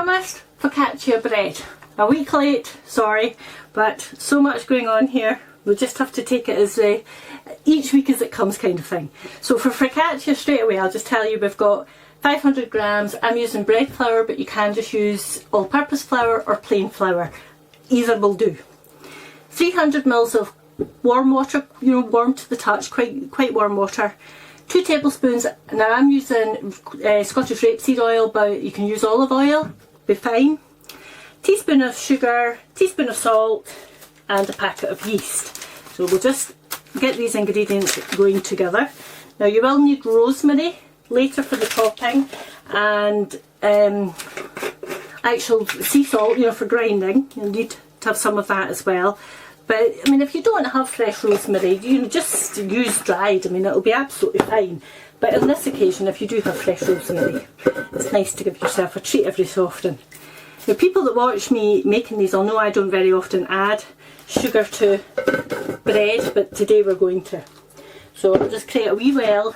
promised focaccia bread. A week late, sorry, but so much going on here. We'll just have to take it as each week as it comes kind of thing. So for focaccia straight away, I'll just tell you we've got 500 grams. I'm using bread flour, but you can just use all-purpose flour or plain flour. Either will do. 300 mils of warm water, you know, warm to the touch, quite warm water. 2 tablespoons, now I'm using Scottish rapeseed oil, but you can use olive oil, be fine. Teaspoon of sugar, teaspoon of salt, and a packet of yeast. So we'll just get these ingredients going together. Now you will need rosemary later for the topping, and actual sea salt, you know, for grinding. You'll need to have some of that as well. But I mean, if you don't have fresh rosemary, you know, just use dried. I mean, it'll be absolutely fine. But on this occasion, if you do have fresh rosemary, it's nice to give yourself a treat every so often. Now, people that watch me making these will know I don't very often add sugar to bread, but today we're going to. So I'll just create a wee well.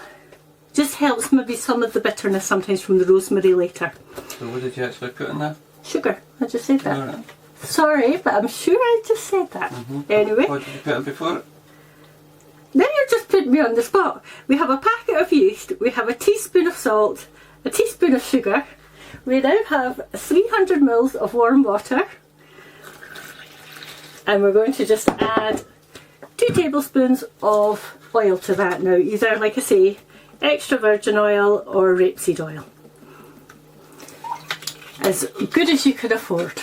Just helps maybe some of the bitterness sometimes from the rosemary later. So what did you actually put in there? Sugar. I just said that. Right. Sorry, but I'm sure I just said that. Anyway. What did you put in before? Now you're just putting me on the spot. We have a packet of yeast, we have a teaspoon of salt, a teaspoon of sugar. We now have 300 mils of warm water. And we're going to just add 2 tablespoons of oil to that now. Either, like I say, extra virgin oil or rapeseed oil. As good as you could afford.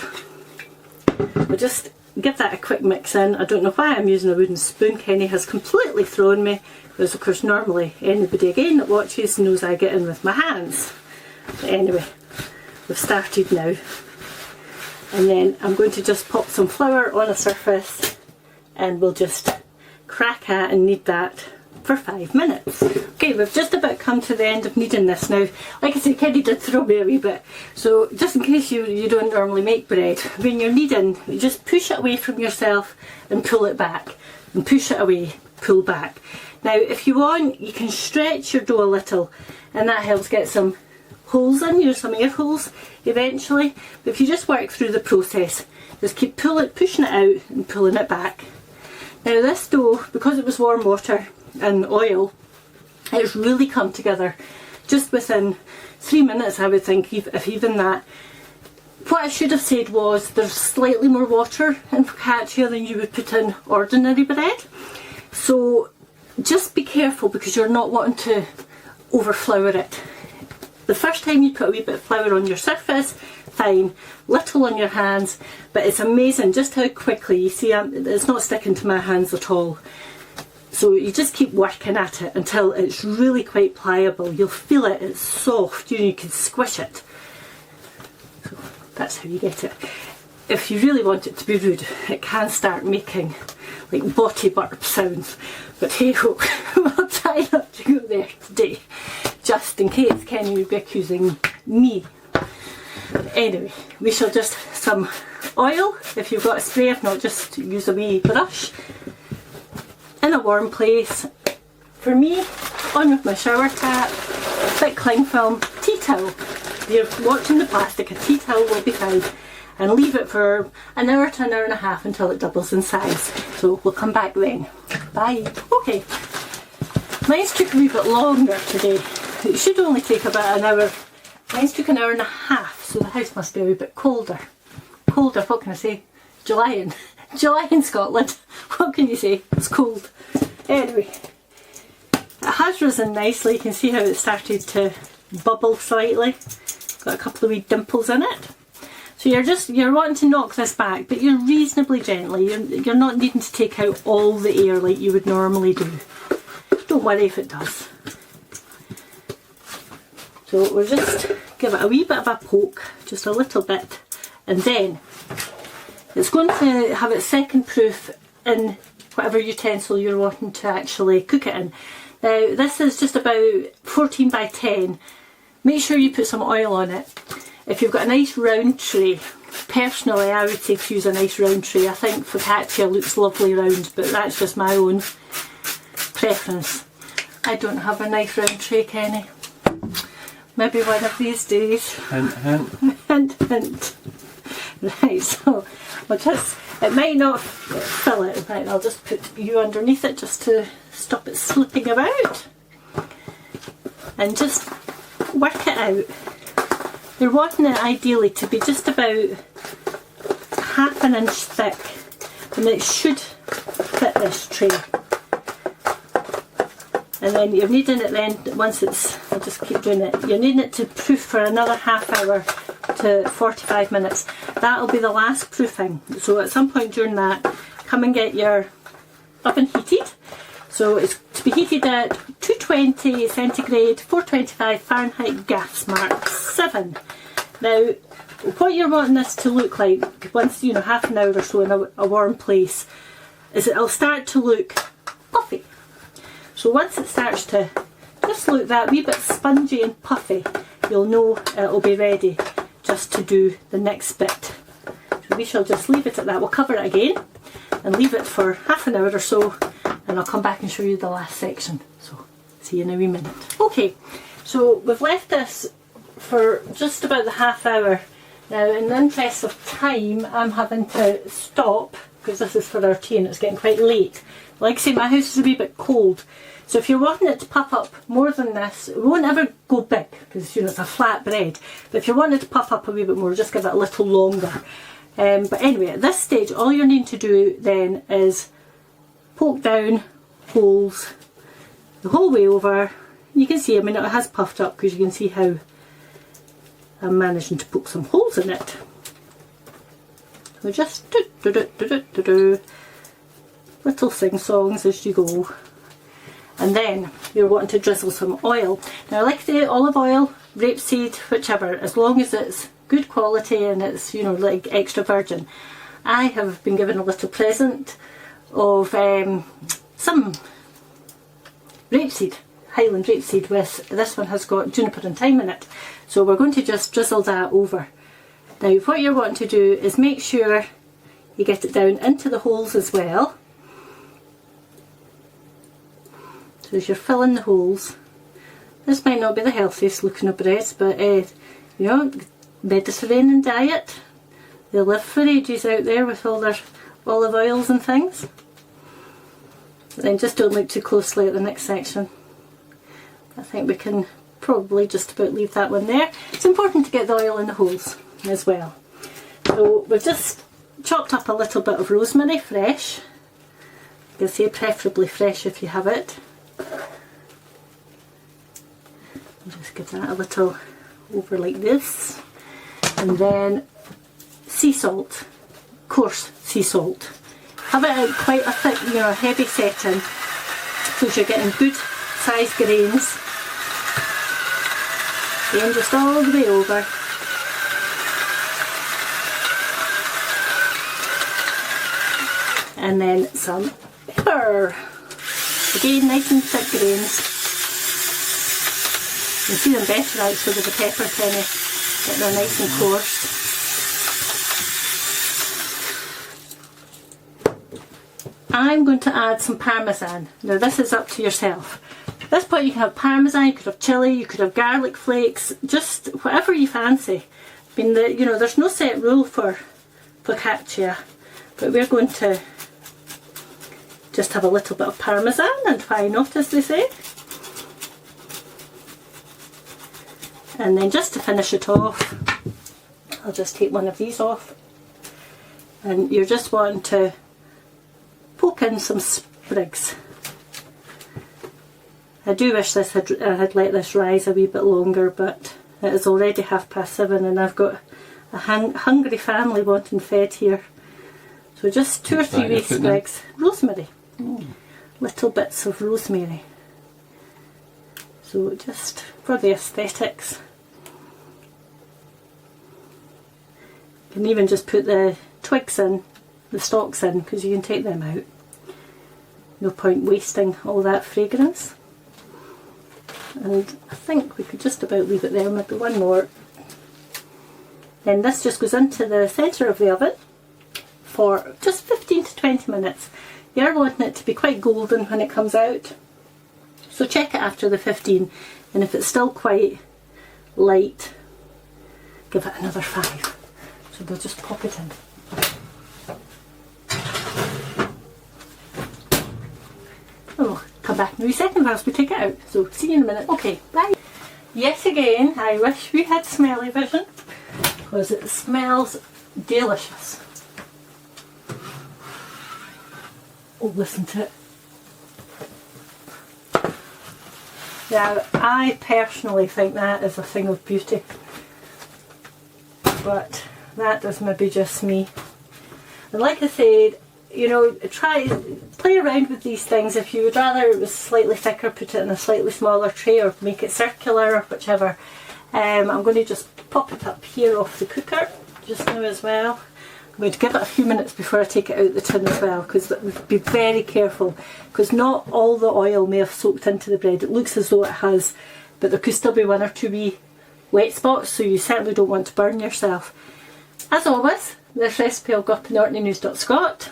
We'll just give that a quick mix in. I don't know why I'm using a wooden spoon. Kenny has completely thrown me, because of course normally anybody again that watches knows I get in with my hands. But anyway, we've started now. And then I'm going to just pop some flour on a surface and we'll just crack at and knead that for 5 minutes. Okay, we've just about come to the end of kneading this now. Like I said, Kenny did throw me a wee bit. So just in case you don't normally make bread, when you're kneading, you just push it away from yourself and pull it back. And push it away, pull back. Now if you want, you can stretch your dough a little, and that helps get some holes in, you know, some air holes eventually. But if you just work through the process, just keep pushing it out and pulling it back. Now this dough, because it was warm water and oil, it's really come together just within 3 minutes, I would think, if even that. What I should have said was there's slightly more water in focaccia than you would put in ordinary bread. So just be careful, because you're not wanting to overflour it. The first time you put a wee bit of flour on your surface, fine, little on your hands, but it's amazing just how quickly, you see, it's not sticking to my hands at all. So you just keep working at it until it's really quite pliable. You'll feel it, it's soft, you know, you can squish it. So that's how you get it. If you really want it to be rude, it can start making like body burp sounds, but hey ho, we'll try not to go there today, just in case Kenny would be accusing me. Anyway, we shall just some oil, if you've got a spray, if not just use a wee brush, in a warm place. For me, on with my shower tap, thick cling film, tea towel. If you're watching the plastic, a tea towel will be fine. And leave it for an hour to an hour and a half until it doubles in size. So we'll come back then. Bye. Okay. Mine's took a wee bit longer today. It should only take about an hour. Mine's took an hour and a half, so the house must be a wee bit colder. Colder, what can I say? July in Scotland. What can you say? It's cold. Anyway, it has risen nicely. You can see how it started to bubble slightly. Got a couple of wee dimples in it. So you're wanting to knock this back, but you're reasonably gently. You're not needing to take out all the air like you would normally do. Don't worry if it does. So we'll just give it a wee bit of a poke, just a little bit, and then it's going to have its second proof in whatever utensil you're wanting to actually cook it in. Now this is just about 14 by 10. Make sure you put some oil on it. If you've got a nice round tray, personally I would say to use a nice round tray. I think focaccia looks lovely round, but that's just my own preference. I don't have a nice round tray, Kenny. Maybe one of these days. Hint, hint. hint, hint. Right, so I'll just, it might not fill it, right, I'll just put you underneath it just to stop it slipping about. And just work it out. You're wanting it ideally to be just about half an inch thick, and it should fit this tray. And then you're kneading it then, once it's, I'll just keep doing it, you're kneading it to proof for another half hour to 45 minutes. That'll be the last proofing. So at some point during that, come and get your oven heated. So it's to be heated at 220 centigrade, 425 Fahrenheit, gas mark 7. Now, what you're wanting this to look like, once, you know, half an hour or so in a warm place, is it'll start to look puffy. So once it starts to just look that wee bit spongy and puffy, you'll know it'll be ready just to do the next bit. So we shall just leave it at that. We'll cover it again and leave it for half an hour or so, and I'll come back and show you the last section. So see you in a wee minute. Okay, so we've left this for just about the half hour. Now, in the interest of time, I'm having to stop because this is for our tea and it's getting quite late. Like I say, my house is a wee bit cold, so if you're wanting it to puff up more than this, it won't ever go big because, you know, it's a flat bread. But if you're wanting it to puff up a wee bit more, just give it a little longer. But anyway, at this stage, all you're needing to do then is poke down holes the whole way over. You can see, I mean, it has puffed up because you can see how I'm managing to poke some holes in it. So just little sing-songs as you go. And then you're wanting to drizzle some oil. Now, I like the olive oil, rapeseed, whichever, as long as it's good quality and it's, you know, like extra virgin. I have been given a little present of some rapeseed, Highland rapeseed, with this one has got juniper and thyme in it. So we're going to just drizzle that over. Now, what you're wanting to do is make sure you get it down into the holes as well. So as you're filling the holes, this might not be the healthiest looking of breads, but you know, Mediterranean diet, they live for ages out there with all their olive oils and things. But then just don't look too closely at the next section. I think we can probably just about leave that one there. It's important to get the oil in the holes as well. So we've just chopped up a little bit of rosemary fresh. You can say preferably fresh if you have it. Just give that a little over like this. And then sea salt, coarse sea salt. Have it at quite a thick, you know, heavy setting, so you're getting good sized grains. Then just all the way over. And then some pepper. Again, nice and thick grains. You can see them better actually with the pepper kind of getting them nice and coarse. I'm going to add some Parmesan. Now this is up to yourself. At this point you can have Parmesan, you could have chilli, you could have garlic flakes, just whatever you fancy. I mean, you know, there's no set rule for Focaccia, but we're going to just have a little bit of Parmesan, and why not, as they say. And then just to finish it off, I'll just take one of these off, and you're just wanting to poke in some sprigs. I do wish I had let this rise a wee bit longer, but it is already 7:30 and I've got a hungry family wanting fed here. So just 2 or 3 wee sprigs. Rosemary. Little bits of rosemary. So just for the aesthetics. You can even just put the twigs in, the stalks in, because you can take them out. No point wasting all that fragrance. And I think we could just about leave it there, maybe one more. Then this just goes into the centre of the oven for just 15 to 20 minutes. You're wanting it to be quite golden when it comes out, so check it after the 15, and if it's still quite light, give it another 5. So we'll just pop it in. Oh, come back in a wee second whilst we take it out. So see you in a minute. Okay, bye. Yet again, I wish we had smelly vision because it smells delicious. Oh, listen to it. Now, I personally think that is a thing of beauty, but that is maybe just me. And like I said, you know, play around with these things. If you would rather it was slightly thicker, put it in a slightly smaller tray or make it circular or whichever. I'm going to just pop it up here off the cooker just now as well. I'm going to give it a few minutes before I take it out the tin as well, because be very careful, because not all the oil may have soaked into the bread. It looks as though it has, but there could still be 1 or 2 wee wet spots, so you certainly don't want to burn yourself. As always, this recipe will go up in orkneynews.scot.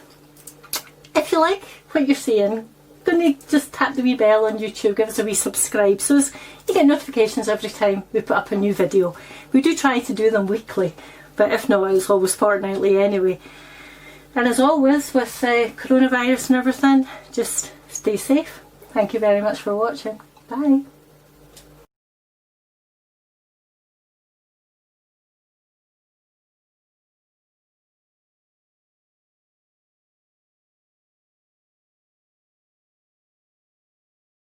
If you like what you're seeing, going to just tap the wee bell on YouTube, give us a wee subscribe so as you get notifications every time we put up a new video. We do try to do them weekly, but if not, it's always fortnightly anyway. And as always, with coronavirus and everything, just stay safe. Thank you very much for watching. Bye.